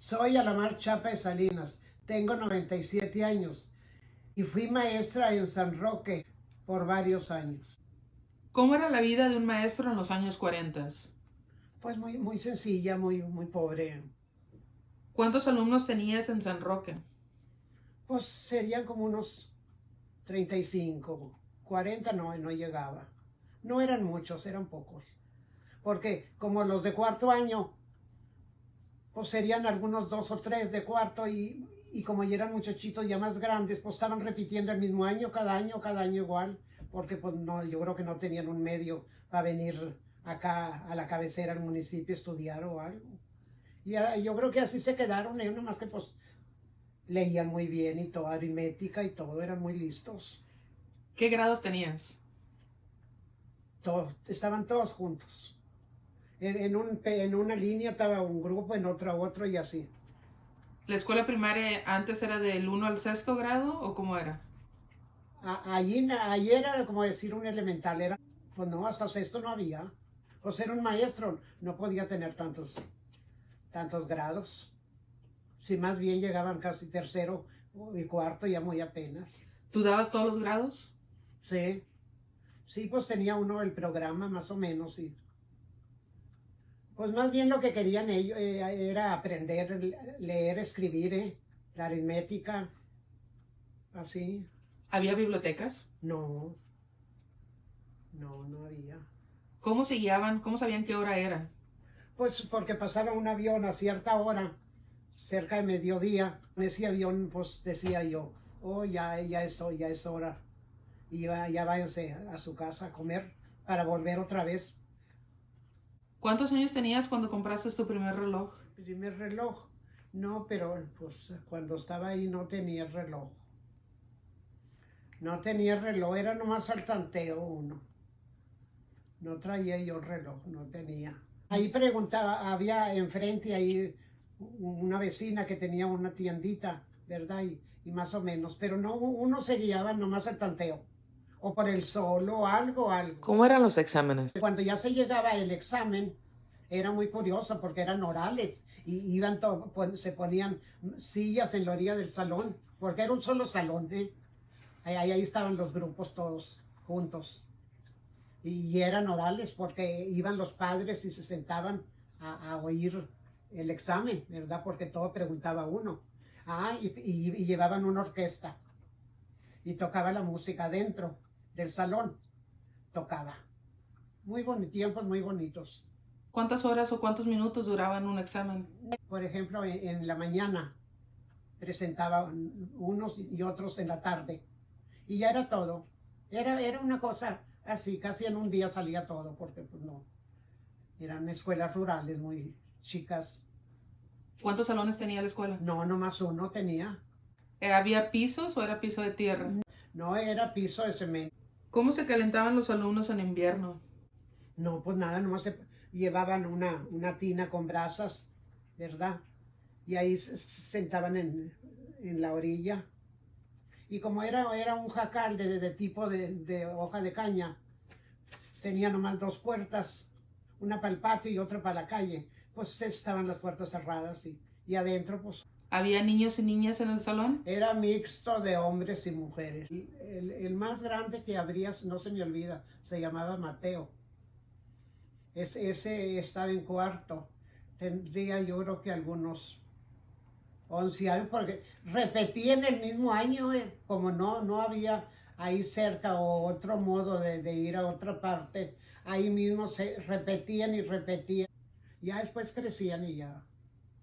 Soy Alamar Chapa de Salinas, tengo 97 años y fui maestra en San Roque por varios años. ¿Cómo era la vida de un maestro en los años 40? Pues muy sencilla, muy pobre. ¿Cuántos alumnos tenías en San Roque? Pues serían como unos 35, 40 no llegaba. No eran muchos, eran pocos. Porque como los de cuarto año, pues serían algunos 2 o 3 de cuarto y como ya eran muchachitos ya más grandes, pues estaban repitiendo el mismo año, cada año igual, porque pues no, yo creo que no tenían un medio para venir acá a la cabecera del municipio a estudiar o algo. Y yo creo que así se quedaron, ellos nomás que pues leían muy bien y todo, aritmética y todo, eran muy listos. ¿Qué grados tenías? Todos, estaban todos juntos. En una línea estaba un grupo, en otra otro y así. ¿La escuela primaria antes era del 1 al sexto grado o cómo era? Allí era como decir un elemental, era, pues no, hasta sexto no había. Pues era un maestro, no podía tener tantos grados. Si más bien llegaban casi tercero y cuarto, ya muy apenas. ¿Tú dabas todos los grados? Sí, sí, pues tenía uno el programa más o menos, sí. Pues más bien lo que querían ellos era aprender, leer, escribir, la aritmética, así. ¿Había bibliotecas? No, no había. ¿Cómo se guiaban? ¿Cómo sabían qué hora era? Pues porque pasaba un avión a cierta hora, cerca de mediodía. En ese avión, pues decía yo, oh, ya es hora. Y ya váyanse a su casa a comer para volver otra vez. ¿Cuántos años tenías cuando compraste tu primer reloj? Primer reloj. No, pero pues cuando estaba ahí no tenía reloj. No tenía reloj, era nomás al tanteo uno. No traía yo reloj, no tenía. Ahí preguntaba, había enfrente ahí una vecina que tenía una tiendita, ¿verdad? Y más o menos, pero no, uno se guiaba nomás al tanteo, o por el sol o algo. ¿Cómo eran los exámenes? Cuando ya se llegaba el examen, era muy curioso porque eran orales y se ponían sillas en la orilla del salón, porque era un solo salón, ¿eh? Ahí estaban los grupos todos juntos y eran orales porque iban los padres y se sentaban a oír el examen, ¿verdad? Porque todo preguntaba uno. Y llevaban una orquesta y tocaba la música dentro del salón, tocaba. Muy bonitos, tiempos muy bonitos. ¿Cuántas horas o cuántos minutos duraban un examen? Por ejemplo, en la mañana presentaban unos y otros en la tarde. Y ya era todo. Era una cosa así, casi en un día salía todo, porque pues no, eran escuelas rurales muy chicas. ¿Cuántos salones tenía la escuela? No, nomás uno tenía. ¿Había pisos o era piso de tierra? No era piso de cemento. ¿Cómo se calentaban los alumnos en invierno? No, pues nada, nomás se llevaban una tina con brasas, ¿verdad? Y ahí se sentaban en la orilla. Y como era un jacal de tipo de hoja de caña, tenía nomás 2 puertas, una para el patio y otra para la calle. Pues estaban las puertas cerradas y adentro pues ¿Había niños y niñas en el salón? era mixto de hombres y mujeres. El más grande que habría, no se me olvida, se llamaba Mateo. Ese estaba en cuarto. Tendría yo creo que algunos 11 años, porque repetía en el mismo año, como no había ahí cerca o otro modo de ir a otra parte, ahí mismo se repetían y repetían. Ya después crecían y ya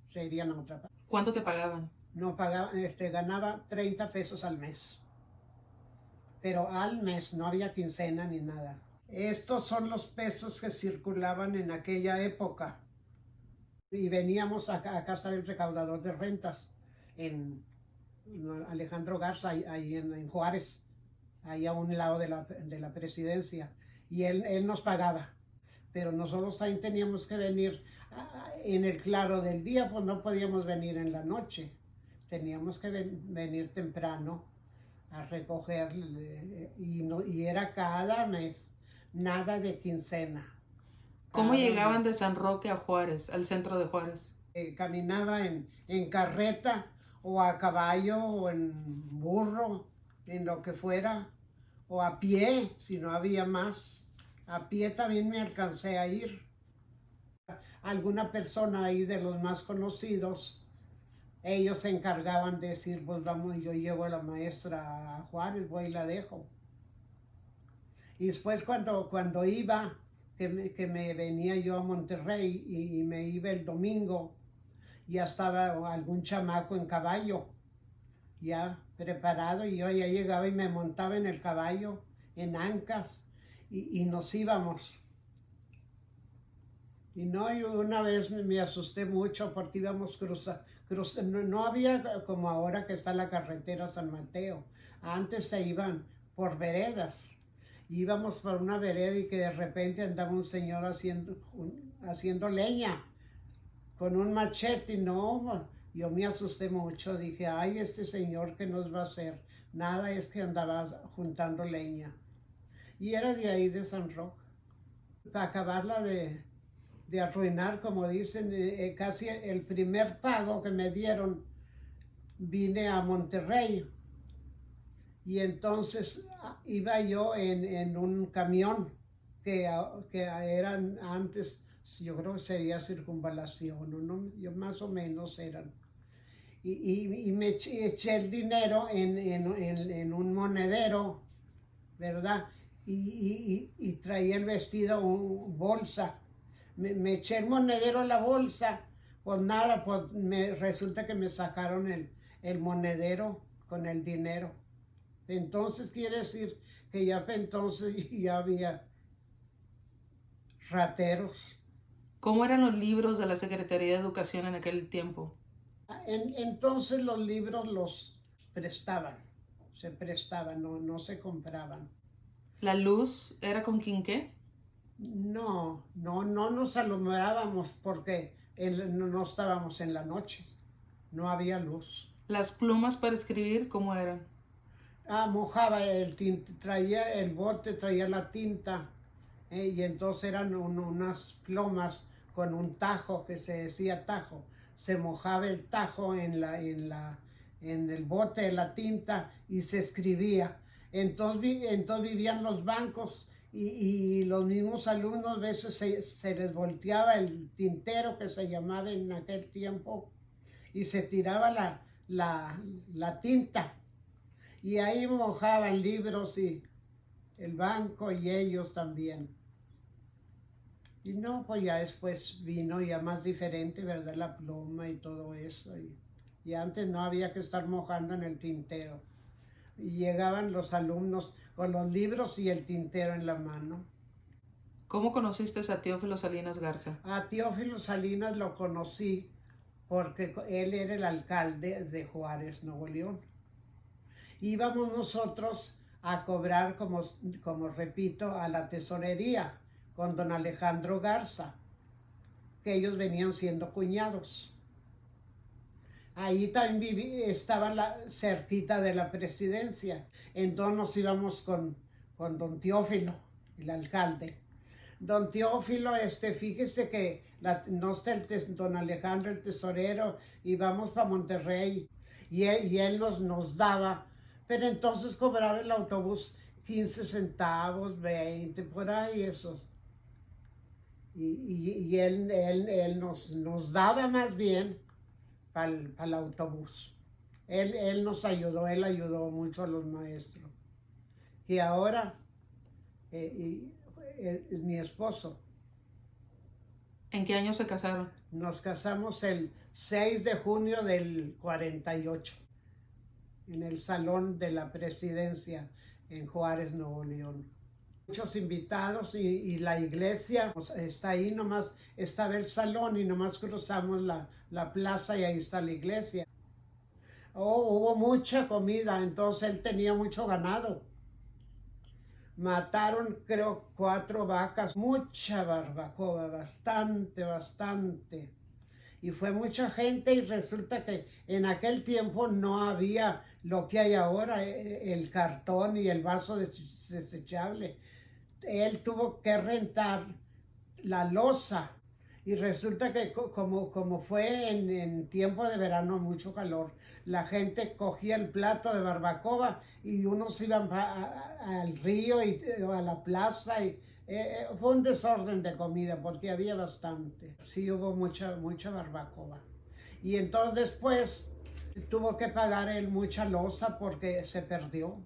se irían a otra parte. ¿Cuánto te pagaban? No pagaba, ganaba 30 pesos al mes, pero al mes, no había quincena ni nada. Estos son los pesos que circulaban en aquella época. Y veníamos acá estaba el recaudador de rentas, en Alejandro Garza, ahí en Juárez, ahí a un lado de la presidencia. Y él nos pagaba. Pero nosotros ahí teníamos que venir en el claro del día, pues no podíamos venir en la noche. Teníamos que venir temprano a recoger y era cada mes, nada de quincena. ¿Cómo Cada llegaban mes. de San Roque a Juárez, al centro de Juárez? Caminaba en carreta o a caballo o en burro, en lo que fuera, o a pie, si no había más. A pie también me alcancé a ir. Alguna persona ahí de los más conocidos, ellos se encargaban de decir, pues vamos, yo llevo a la maestra a Juárez, voy y la dejo. Y después cuando iba, que me venía yo a Monterrey y me iba el domingo, ya estaba algún chamaco en caballo, ya preparado, y yo ya llegaba y me montaba en el caballo, en ancas, y nos íbamos. Y no, yo una vez me asusté mucho porque íbamos no había como ahora que está la carretera San Mateo. Antes se iban por veredas. Íbamos por una vereda y que de repente andaba un señor haciendo leña con un machete. No, yo me asusté mucho. Dije, ay, este señor, ¿qué nos va a hacer? Nada, es que andaba juntando leña. Y era de ahí de San Roque. Para acabarla de arruinar, como dicen, casi el primer pago que me dieron, vine a Monterrey. Y entonces iba yo en un camión que eran antes, yo creo que sería circunvalación, ¿no? Yo más o menos eran. Y me eché el dinero en un monedero, ¿verdad? Y traía el vestido, bolsa. Me eché el monedero en la bolsa, pues nada, pues resulta que me sacaron el monedero con el dinero. Entonces quiere decir que ya entonces ya había rateros. ¿Cómo eran los libros de la Secretaría de Educación en aquel tiempo? Entonces los libros los prestaban, se prestaban, no se compraban. ¿La luz era con quinqué? No nos alumbrábamos porque no estábamos en la noche, no había luz. ¿Las plumas para escribir cómo eran? Mojaba traía el bote, traía la tinta, y entonces eran unas plumas con un tajo que se decía tajo. Se mojaba el tajo en el bote de la tinta y se escribía. Entonces vivían los bancos y los mismos alumnos a veces se les volteaba el tintero, que se llamaba en aquel tiempo, y se tiraba la tinta. Y ahí mojaban libros y el banco y ellos también. Y no, pues ya después vino ya más diferente, ¿verdad? La pluma y todo eso. Y antes no había que estar mojando en el tintero. Y llegaban los alumnos con los libros y el tintero en la mano. ¿Cómo conociste a Teófilo Salinas Garza? A Teófilo Salinas lo conocí porque él era el alcalde de Juárez, Nuevo León. Íbamos nosotros a cobrar, como repito, a la tesorería con don Alejandro Garza, que ellos venían siendo cuñados. Ahí también estaba cerquita de la presidencia. Entonces nos íbamos con don Teófilo, el alcalde. Don Teófilo, fíjese que no está don Alejandro el tesorero, y vamos para Monterrey. Y él nos daba, pero entonces cobraba el autobús 15 centavos, 20, por ahí esos. Y él nos daba más bien para el autobús. Él nos ayudó, él ayudó mucho a los maestros. Y ahora, mi esposo. ¿En qué año se casaron? Nos casamos el 6 de junio del 48, en el Salón de la Presidencia en Juárez, Nuevo León. Muchos invitados y la iglesia está ahí, nomás estaba el salón y nomás cruzamos la plaza y ahí está la iglesia. Hubo mucha comida, entonces él tenía mucho ganado. Mataron, creo, 4 vacas, mucha barbacoa, bastante. Y fue mucha gente, y resulta que en aquel tiempo no había lo que hay ahora, el cartón y el vaso desechable. Él tuvo que rentar la loza Y resulta que como fue en tiempo de verano, mucho calor, la gente cogía el plato de barbacoa y unos iban al río y a la plaza y fue un desorden de comida porque había bastante. Sí hubo mucha barbacoa. Y entonces después tuvo que pagar él mucha loza porque se perdió.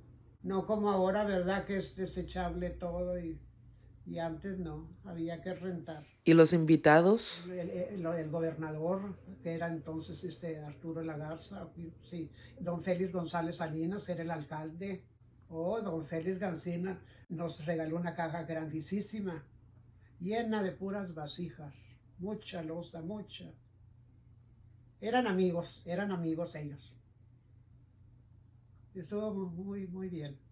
No como ahora, ¿verdad? Que es desechable todo y antes no, había que rentar. ¿Y los invitados? El gobernador, que era entonces Arturo Lagarza, sí, don Félix González Salinas era el alcalde. Oh, don Félix Gancina nos regaló una caja grandísima, llena de puras vasijas, mucha loza, mucha. Eran amigos ellos. Estuvo muy bien.